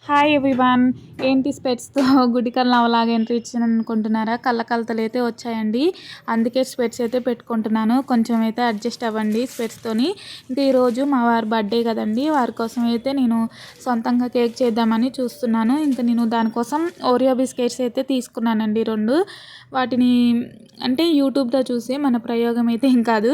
Hi everyone. ఏంటి స్పెట్స్‌తో గుడ్డి కళ్ళు నవ్వలాగా ఎంట్రీ ఇచ్చాను అనుకుంటున్నారా? కళ్ళకలతలు అయితే వచ్చాయండి. అందుకే స్పెట్స్ అయితే పెట్టుకుంటున్నాను. కొంచెం అయితే అడ్జస్ట్ అవ్వండి స్పెట్స్తోని. ఇంకా ఈరోజు మా వారి బర్త్డే కదండి, వారి కోసం అయితే నేను సొంతంగా కేక్ చేద్దామని చూస్తున్నాను. ఇంకా నేను దానికోసం ఓరియో బిస్కెట్స్ అయితే తీసుకున్నానండి 2. వాటిని అంటే యూట్యూబ్లో చూసి, మన ప్రయోగం అయితే ఏం కాదు,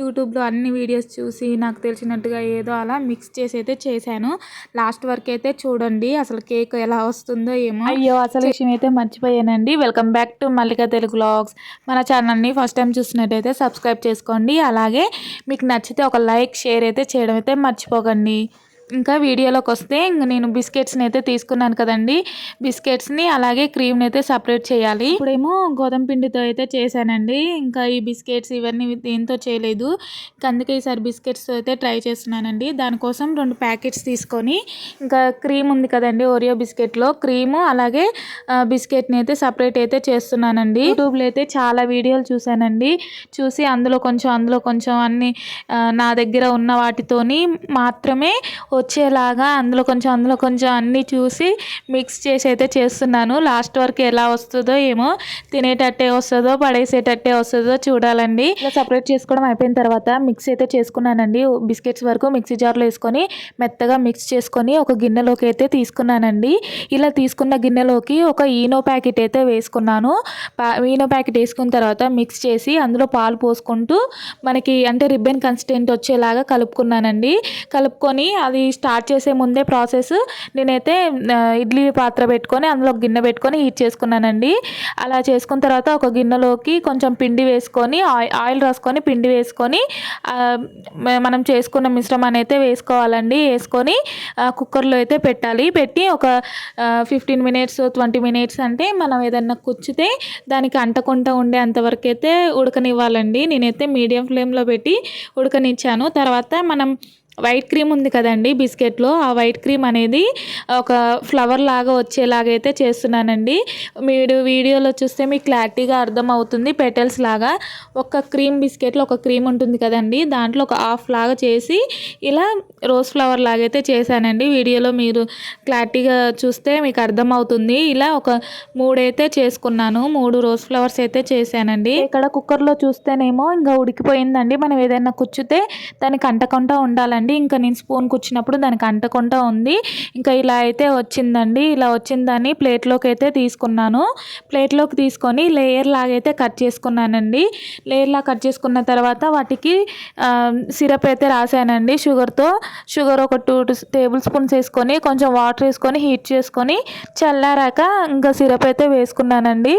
యూట్యూబ్లో అన్ని వీడియోస్ చూసి నాకు తెలిసినట్టుగా ఏదో అలా మిక్స్ చేసి అయితే చేశాను. లాస్ట్ వరకు అయితే చూడండి అసలు కేక్ ఎలా వస్తుందో ఏమో. అయ్యో, అసలు విషయం అయితే మర్చిపోయానండి. Welcome back to Mallika Telugu vlogs. మన ఛానల్ని ఫస్ట్ టైం చూసినట్టయితే సబ్స్క్రైబ్ చేసుకోండి. అలాగే మీకు నచ్చితే ఒక లైక్, షేర్ అయితే చేయడం అయితే మర్చిపోకండి. ఇంకా వీడియోలోకి వస్తే, ఇంక నేను బిస్కెట్స్ని అయితే తీసుకున్నాను కదండి, బిస్కెట్స్ని అలాగే క్రీమ్ని అయితే సపరేట్ చేయాలి. ఇప్పుడేమో గోధుమ పిండితో అయితే చేశానండి. ఇంకా ఈ బిస్కెట్స్ ఇవన్నీ దేంతో చేయలేదు, అందుకే ఈసారి బిస్కెట్స్తో అయితే ట్రై చేస్తున్నానండి. దానికోసం 2 ప్యాకెట్స్ తీసుకొని, ఇంకా క్రీమ్ ఉంది కదండి ఓరియో బిస్కెట్లో, క్రీము అలాగే బిస్కెట్ని అయితే సపరేట్ అయితే చేస్తున్నానండి. యూట్యూబ్లో అయితే చాలా వీడియోలు చూశానండి. చూసి అందులో కొంచెం అన్ని నా దగ్గర ఉన్న వాటితోని మాత్రమే వచ్చేలాగా అందులో కొంచెం అన్నీ చూసి మిక్స్ చేసి అయితే చేస్తున్నాను. లాస్ట్ వరకు ఎలా వస్తుందో ఏమో, తినేటట్టే వస్తుందో పడేసేటట్టే వస్తుందో చూడాలండి. ఇలా సపరేట్ చేసుకోవడం అయిపోయిన తర్వాత మిక్స్ అయితే చేసుకున్నానండి. బిస్కెట్స్ వరకు మిక్సీ జార్లో వేసుకొని మెత్తగా మిక్స్ చేసుకొని ఒక గిన్నెలోకి అయితే తీసుకున్నానండి. ఇలా తీసుకున్న గిన్నెలోకి ఒక ఈనో ప్యాకెట్ అయితే వేసుకున్నాను. ఈనో ప్యాకెట్ వేసుకున్న తర్వాత మిక్స్ చేసి అందులో పాలు పోసుకుంటూ మనకి అంటే రిబ్బన్ కన్సిస్టెంట్ వచ్చేలాగా కలుపుకున్నానండి. కలుపుకొని అది స్టార్ట్ చేసే ముందే ప్రాసెస్, నేనైతే ఇడ్లీ పాత్ర పెట్టుకొని అందులో గిన్నె పెట్టుకొని హీట్ చేసుకున్నానండి. అలా చేసుకున్న తర్వాత ఒక గిన్నెలోకి కొంచెం పిండి వేసుకొని ఆయిల్ రాసుకొని పిండి వేసుకొని మనం చేసుకున్న మిశ్రమాన్ని అయితే వేసుకోవాలండి. వేసుకొని కుక్కర్లో అయితే పెట్టాలి. పెట్టి ఒక 15 మినిట్స్ 20 మినిట్స్ అంటే మనం ఏదన్నా కుచ్చితే దానికి అంటకుండా ఉండే అంతవరకు అయితే ఉడకనివ్వాలండి. నేనైతే మీడియం ఫ్లేమ్లో పెట్టి ఉడకనిచ్చాను. తర్వాత మనం వైట్ క్రీమ్ ఉంది కదండి బిస్కెట్లో, ఆ వైట్ క్రీమ్ అనేది ఒక ఫ్లవర్ లాగా వచ్చేలాగా అయితే చేస్తున్నానండి. మీరు వీడియోలో చూస్తే మీకు క్లారిటీగా అర్థమవుతుంది. పెటల్స్ లాగా ఒక క్రీమ్ బిస్కెట్లో ఒక క్రీమ్ ఉంటుంది కదండి, దాంట్లో ఒక హాఫ్ లాగా చేసి ఇలా రోజ్ ఫ్లవర్ లాగా అయితే చేశానండి. వీడియోలో మీరు క్లారిటీగా చూస్తే మీకు అర్థమవుతుంది. ఇలా ఒక 3 అయితే చేసుకున్నాను. 3 రోజ్ ఫ్లవర్స్ అయితే చేశానండి. ఇక్కడ కుక్కర్లో చూస్తేనేమో ఇంకా ఉడికిపోయిందండి. మనం ఏదైనా కుచ్చితే దానికి అంటకుండా ఉండాలండి. ఇంకా నేను స్పూన్ కుచ్చినప్పుడు దానికి అంటకుండా ఉంది. ఇంకా ఇలా అయితే వచ్చిందండి. ఇలా వచ్చిందని ప్లేట్లోకి అయితే తీసుకున్నాను. ప్లేట్లోకి తీసుకొని లేయర్ లాగా అయితే కట్ చేసుకున్నానండి. లేయర్ లాగా కట్ చేసుకున్న తర్వాత వాటికి సిరప్ అయితే రాసానండి. షుగర్ ఒక 2 టేబుల్ స్పూన్స్ వేసుకొని కొంచెం వాటర్ వేసుకొని హీట్ చేసుకొని చల్లారాక ఇంకా సిరప్ అయితే వేసుకున్నానండి.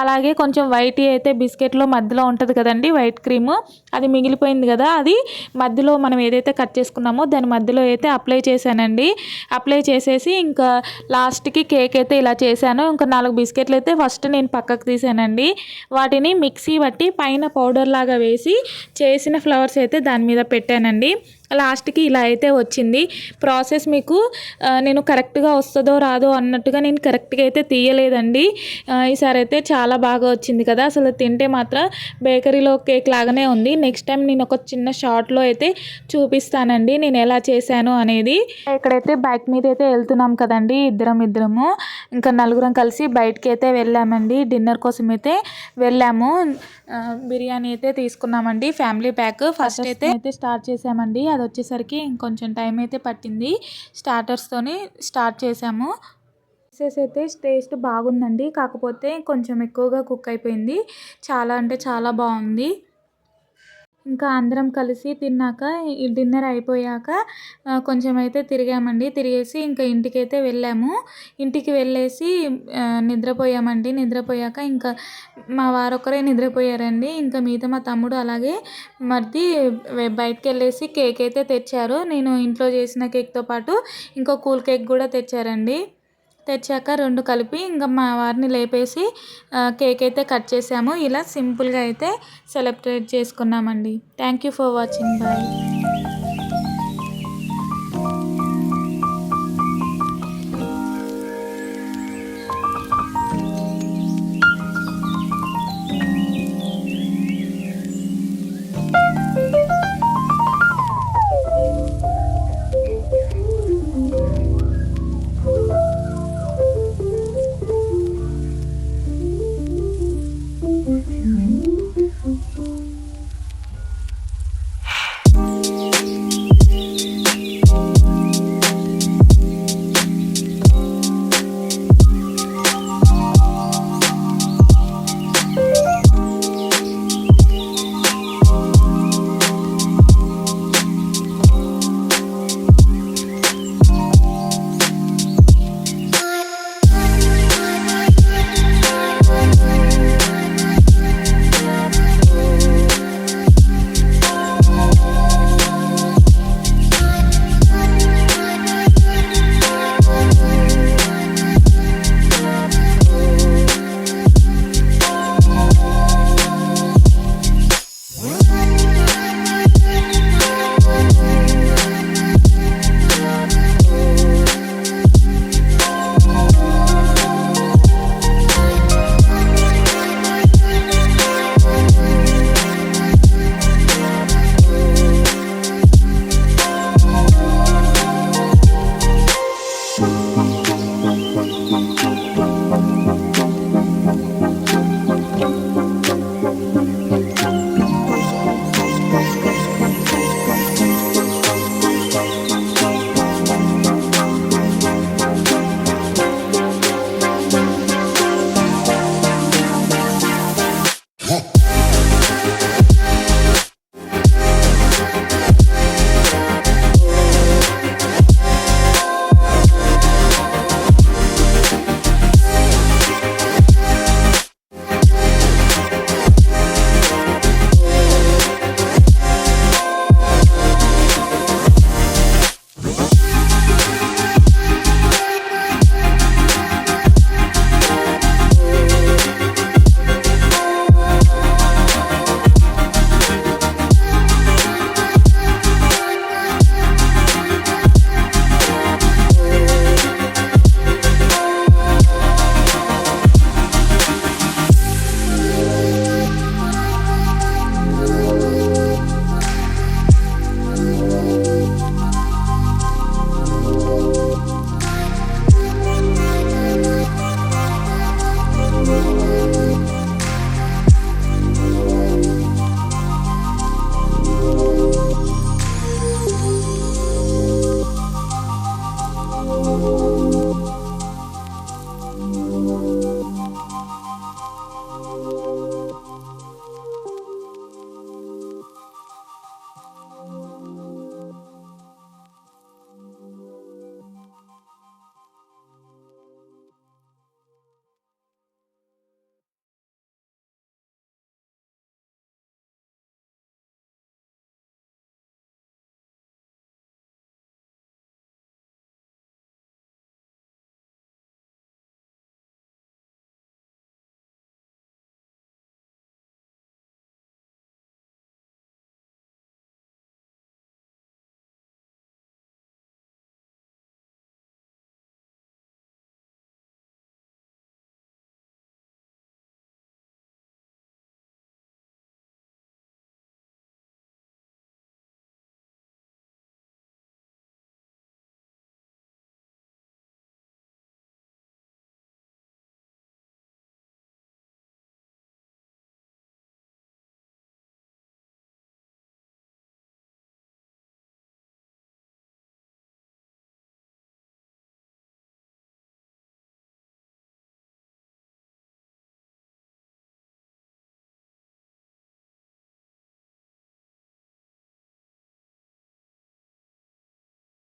అలాగే కొంచెం వైట్ అయితే బిస్కెట్లో మధ్యలో ఉంటుంది కదండి వైట్ క్రీము, అది మిగిలిపోయింది కదా, అది మధ్యలో మనం ఏదైతే కట్ చేసుకున్నామో దాని మధ్యలో అయితే అప్లై చేశానండి. అప్లై చేసేసి ఇంకా లాస్ట్కి కేక్ అయితే ఇలా చేశాను. ఇంకా 4 బిస్కెట్లు అయితే ఫస్ట్ నేను పక్కకు తీసానండి. వాటిని మిక్సీ పట్టి పైన పౌడర్ లాగా వేసి చేసిన ఫ్లవర్స్ అయితే దాని మీద పెట్టానండి. లాస్ట్కి ఇలా అయితే వచ్చింది. ప్రాసెస్ మీకు నేను కరెక్ట్గా వస్తుందో రాదో అన్నట్టుగా నేను కరెక్ట్గా అయితే తీయలేదండి. ఈసారి అయితే చాలా బాగా వచ్చింది కదా, అసలు తింటే మాత్రం బేకరీలో కేక్ లాగానే ఉంది. నెక్స్ట్ టైం నేను ఒక చిన్న షార్ట్లో అయితే చూపిస్తానండి నేను ఎలా చేశాను అనేది. ఇక్కడైతే బైక్ మీద అయితే వెళ్తున్నాం కదండి, ఇద్దరము ఇంకా 4 కలిసి బయటకి అయితే వెళ్ళామండి. డిన్నర్ కోసం అయితే వెళ్ళాము. బిర్యానీ అయితే తీసుకున్నామండి, ఫ్యామిలీ ప్యాక్. ఫస్ట్ అయితే స్టార్ట్ చేసామండి. అది వచ్చేసరికి ఇంకొంచెం టైం అయితే పట్టింది. స్టార్టర్స్తోని స్టార్ట్ చేసాము. అయితే టేస్ట్ బాగుందండి, కాకపోతే కొంచెం ఎక్కువగా కుక్ అయిపోయింది. చాలా అంటే చాలా బాగుంది. ఇంకా అందరం కలిసి తిన్నాక డిన్నర్ అయిపోయాక కొంచెం అయితే తిరిగామండి. తిరిగేసి ఇంకా ఇంటికైతే వెళ్ళాము. ఇంటికి వెళ్ళేసి నిద్రపోయామండి. నిద్రపోయాక ఇంకా మా వారొక్కరే నిద్రపోయారండి. ఇంకా మిగతా మా తమ్ముడు అలాగే మరిది బయటకు వెళ్ళేసి కేక్ అయితే తెచ్చారు. నేను ఇంట్లో చేసిన కేక్తో పాటు ఇంకో కూల్ కేక్ కూడా తెచ్చారండి. తెచ్చాక 2 కలిపి ఇంకా మా వారిని లేపేసి కేక్ అయితే కట్ చేసాము. ఇలా సింపుల్గా అయితే సెలబ్రేట్ చేసుకున్నామండి. Thank you for watching. Bye.